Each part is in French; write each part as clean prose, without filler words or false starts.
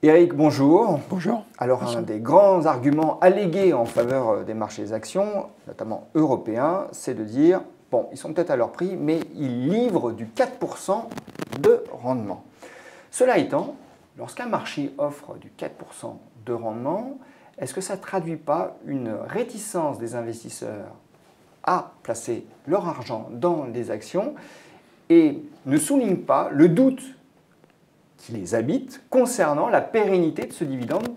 Eric, bonjour. Bonjour. Alors, un des grands arguments allégués en faveur des marchés des actions, notamment européens, c'est de dire, bon, ils sont peut-être à leur prix, mais ils livrent du 4% de rendement. Cela étant, lorsqu'un marché offre du 4% de rendement, est-ce que ça ne traduit pas une réticence des investisseurs à placer leur argent dans les actions et ne souligne pas le doute qui les habite concernant la pérennité de ce dividende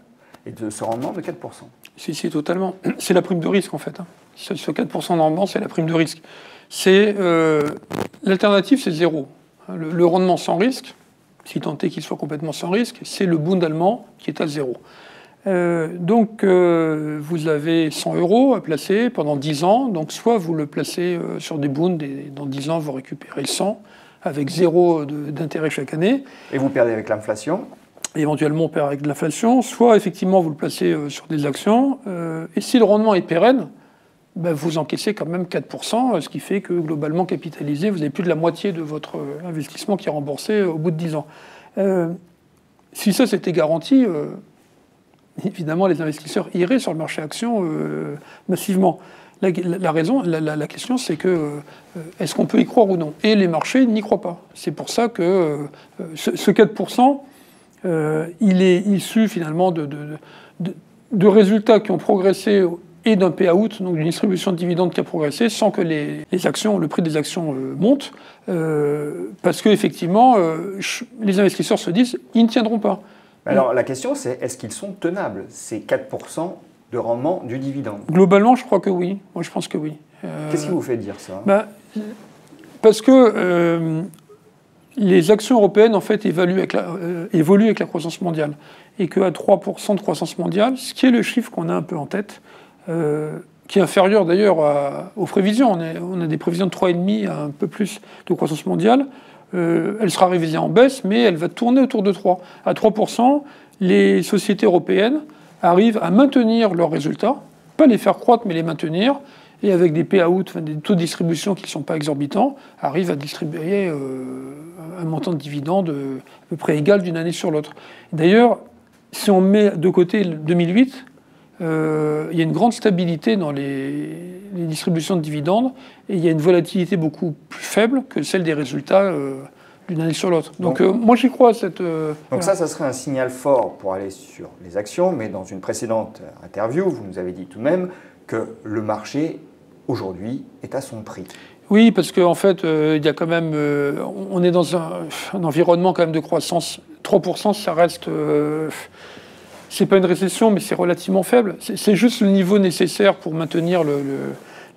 et de ce rendement de 4%? Si, totalement. C'est la prime de risque, en fait. Ce 4% de rendement, c'est la prime de risque. L'alternative, c'est zéro. Le rendement sans risque, si tant est qu'il soit complètement sans risque, c'est le Bund allemand qui est à zéro. Donc, vous avez 100 € à placer pendant 10 ans. Donc, soit vous le placez sur des Bunds et dans 10 ans, vous récupérez 100 avec zéro d'intérêt chaque année. Et vous perdez avec l'inflation? Éventuellement, on perd avec de l'inflation. Soit, effectivement, vous le placez sur des actions. Et si le rendement est pérenne, ben, vous encaissez quand même 4%, ce qui fait que, globalement capitalisé, vous avez plus de la moitié de votre investissement qui est remboursé au bout de 10 ans. Si ça, c'était garanti, évidemment, les investisseurs iraient sur le marché actions massivement. La question, c'est que est-ce qu'on peut y croire ou non? Et les marchés n'y croient pas. C'est pour ça que ce 4%, il est issu finalement de résultats qui ont progressé et d'un payout, donc d'une distribution de dividendes qui a progressé, sans que le prix des actions monte, parce qu'effectivement, les investisseurs se disent ils ne tiendront pas. Alors la question, c'est est-ce qu'ils sont tenables, ces 4% de rendement du dividende? Globalement, je crois que oui. Moi, je pense que oui. Qu'est-ce qui vous fait dire ça? Parce que les actions européennes, en fait, évoluent avec la croissance mondiale. Et qu'à 3% de croissance mondiale, ce qui est le chiffre qu'on a un peu en tête, qui est inférieur d'ailleurs aux prévisions. On a des prévisions de 3,5 à un peu plus de croissance mondiale. Elle sera révisée en baisse, mais elle va tourner autour de 3. À 3%, les sociétés européennes arrivent à maintenir leurs résultats, pas les faire croître, mais les maintenir, et avec des payouts, des taux de distribution qui ne sont pas exorbitants, arrivent à distribuer un montant de dividendes à peu près égal d'une année sur l'autre. D'ailleurs, si on met de côté 2008, il y a une grande stabilité dans les distributions de dividendes, et il y a une volatilité beaucoup plus faible que celle des résultats d'une année sur l'autre. Donc moi j'y crois à cette... Donc voilà. ça serait un signal fort pour aller sur les actions, mais dans une précédente interview, vous nous avez dit tout de même que le marché, aujourd'hui, est à son prix. Oui, parce qu'en fait, il y a quand même... on est dans un environnement quand même de croissance. 3%, ça reste... c'est pas une récession, mais c'est relativement faible. C'est juste le niveau nécessaire pour maintenir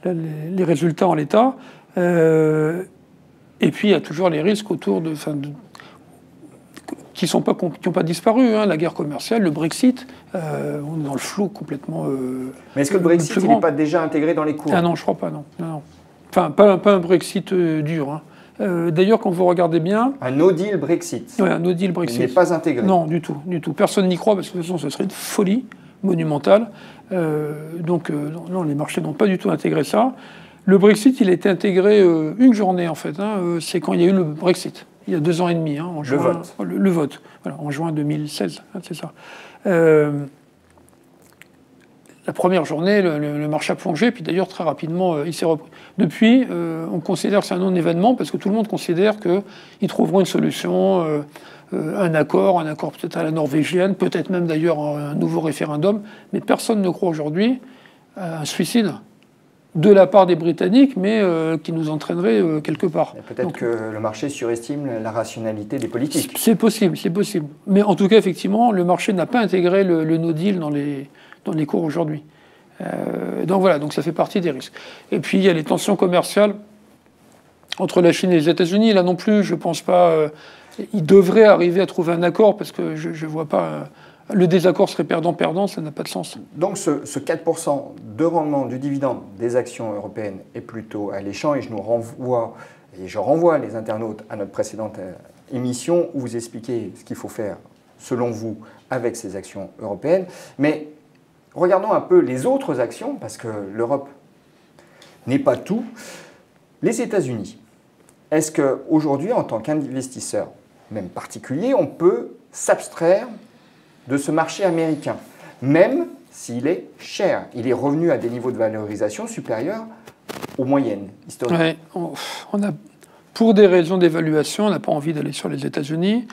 les résultats en l'état. Et puis, il y a toujours les risques autour qui n'ont pas disparu. La guerre commerciale, le Brexit, on est dans le flou complètement. Mais est-ce que le Brexit n'est pas déjà intégré dans les cours? Ah non, je ne crois pas, non. Enfin, pas un Brexit dur. D'ailleurs, quand vous regardez bien... Un no deal Brexit. Oui, un no deal Brexit. Il n'est pas intégré. Non, du tout. Personne n'y croit, parce que de toute façon, ce serait une folie monumentale. Donc, non, les marchés n'ont pas du tout intégré ça. Le Brexit, il a été intégré une journée, en fait. C'est quand il y a eu le Brexit, il y a 2 ans et demi. En juin, vote. Le vote, voilà, en juin 2016, c'est ça. La première journée, le marché a plongé, puis d'ailleurs, très rapidement, il s'est repris. Depuis, on considère que c'est un non-événement, parce que tout le monde considère qu'ils trouveront une solution, un accord peut-être à la norvégienne, peut-être même d'ailleurs un nouveau référendum, mais personne ne croit aujourd'hui à un suicide de la part des Britanniques, mais qui nous entraînerait quelque part. Peut-être que le marché surestime la rationalité des politiques. C'est possible. Mais en tout cas, effectivement, le marché n'a pas intégré le no deal dans les cours aujourd'hui. Donc voilà, donc ça fait partie des risques. Et puis il y a les tensions commerciales entre la Chine et les États-Unis. Là non plus, je ne pense pas... ils devraient arriver à trouver un accord, parce que je ne vois pas... le désaccord serait perdant-perdant, ça n'a pas de sens. Donc ce 4% de rendement du dividende des actions européennes est plutôt alléchant, et je renvoie les internautes à notre précédente émission où vous expliquez ce qu'il faut faire, selon vous, avec ces actions européennes. Mais regardons un peu les autres actions, parce que l'Europe n'est pas tout. Les États-Unis, est-ce qu'aujourd'hui, en tant qu'investisseur, même particulier, on peut s'abstraire de ce marché américain, même s'il est cher. Il est revenu à des niveaux de valorisation supérieurs aux moyennes historiques. Ouais, pour des raisons d'évaluation, on n'a pas envie d'aller sur les États-Unis,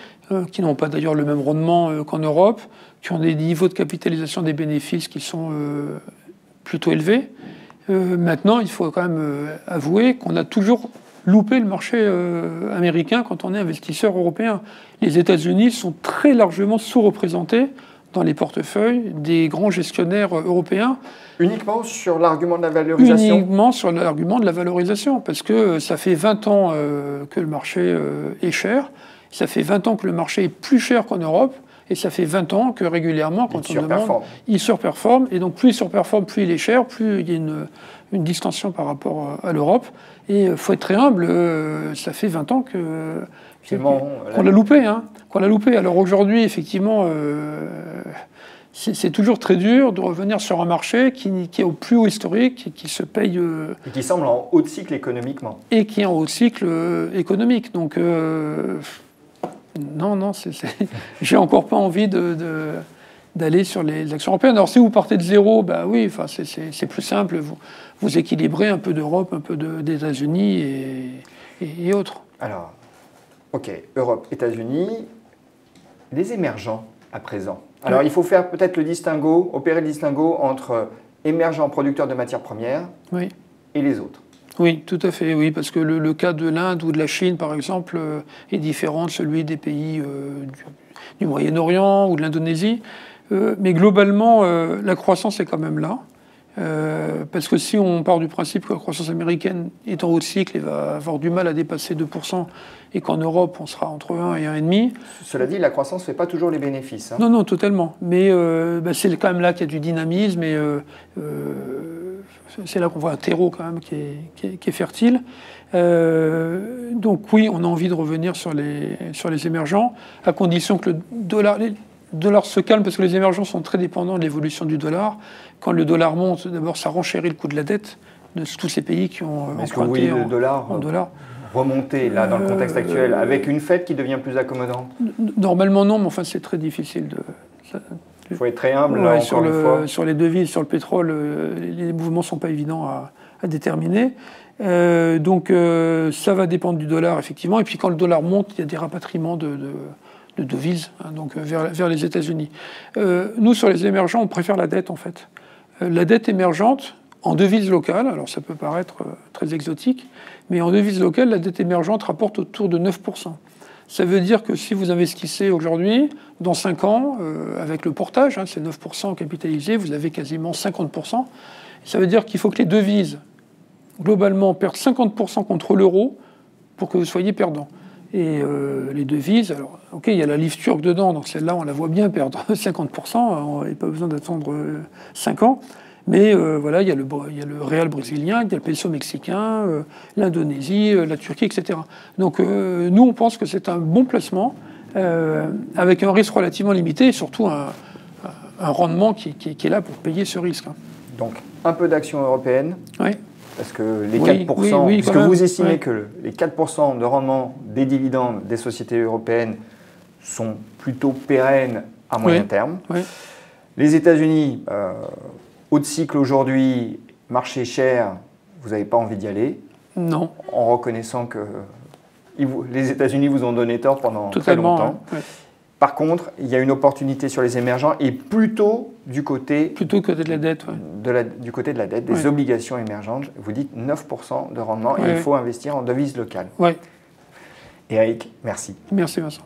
qui n'ont pas d'ailleurs le même rendement qu'en Europe, qui ont des niveaux de capitalisation des bénéfices qui sont plutôt élevés. Maintenant, il faut quand même avouer qu'on a toujours loupé le marché américain quand on est investisseur européen. Les États-Unis sont très largement sous-représentés dans les portefeuilles des grands gestionnaires européens. Uniquement sur l'argument de la valorisation? Uniquement sur l'argument de la valorisation, parce que ça fait 20 ans que le marché est cher, ça fait 20 ans que le marché est plus cher qu'en Europe, et ça fait 20 ans que régulièrement, quand on demande, il surperforme, et donc plus il surperforme, plus il est cher, plus il y a une distension par rapport à l'Europe. Et il faut être très humble, ça fait 20 ans qu'on l'a loupé. Qu'on l'a loupé. Alors aujourd'hui, effectivement, c'est toujours très dur de revenir sur un marché qui est au plus haut historique et qui se paye... et qui semble en haut de cycle économiquement. Et qui est en haut de cycle économique. Donc, non, j'ai encore pas envie d'aller sur les actions européennes. Alors, si vous partez de zéro, bah oui, enfin, c'est plus simple. Vous équilibrez un peu d'Europe, un peu des États-Unis et autres. Alors, ok, Europe, États-Unis, les émergents à présent. Alors, il faut faire peut-être opérer le distinguo entre émergents producteurs de matières premières et les autres. Oui, tout à fait, oui, parce que le cas de l'Inde ou de la Chine, par exemple, est différent de celui des pays du Moyen-Orient ou de l'Indonésie. Mais globalement, la croissance est quand même là. Parce que si on part du principe que la croissance américaine est en haut de cycle et va avoir du mal à dépasser 2%, et qu'en Europe, on sera entre 1 et 1,5. Cela dit, la croissance ne fait pas toujours les bénéfices. Non, totalement. Mais c'est quand même là qu'il y a du dynamisme, et c'est là qu'on voit un terreau quand même qui est fertile. Donc oui, on a envie de revenir sur les émergents, à condition que le dollar se calme, parce que les émergents sont très dépendants de l'évolution du dollar. Quand le dollar monte, d'abord, ça renchérit le coût de la dette de tous ces pays qui ont emprunté le dollar remonter là dans le contexte actuel avec une Fed qui devient plus accommodante? Normalement non, mais enfin c'est très difficile il faut être très humble là, encore une fois. Sur les devises, sur le pétrole, les mouvements ne sont pas évidents à déterminer. Donc ça va dépendre du dollar effectivement. Et puis quand le dollar monte, il y a des rapatriements de devises, donc vers les États-Unis. Nous, sur les émergents, on préfère la dette, en fait. La dette émergente, en devise locale, alors ça peut paraître très exotique, mais en devise locale, la dette émergente rapporte autour de 9%. Ça veut dire que si vous investissez aujourd'hui, dans 5 ans, avec le portage, c'est 9% capitalisé, vous avez quasiment 50%. Ça veut dire qu'il faut que les devises, globalement, perdent 50% contre l'euro pour que vous soyez perdant. Et les devises, alors, ok, il y a la livre turque dedans, donc celle-là, on la voit bien perdre 50%, on n'a pas besoin d'attendre 5 ans. Mais voilà, il y a le réal brésilien, il y a le peso mexicain, l'Indonésie, la Turquie, etc. Donc nous, on pense que c'est un bon placement, avec un risque relativement limité, et surtout un rendement qui est là pour payer ce risque. Donc un peu d'actions européennes. Oui. Parce que les 4%, puisque vous estimez que les 4% de rendement des dividendes des sociétés européennes sont plutôt pérennes à moyen terme. Oui. Les États-Unis, haut de cycle aujourd'hui, marché cher, vous n'avez pas envie d'y aller. Non. En reconnaissant que les États-Unis vous ont donné tort pendant très longtemps. Ouais. Par contre, il y a une opportunité sur les émergents et plutôt du côté de la dette, du côté de la dette, des obligations émergentes. Vous dites 9% de rendement et il faut investir en devises locales. Oui. Eric, merci. Merci Vincent.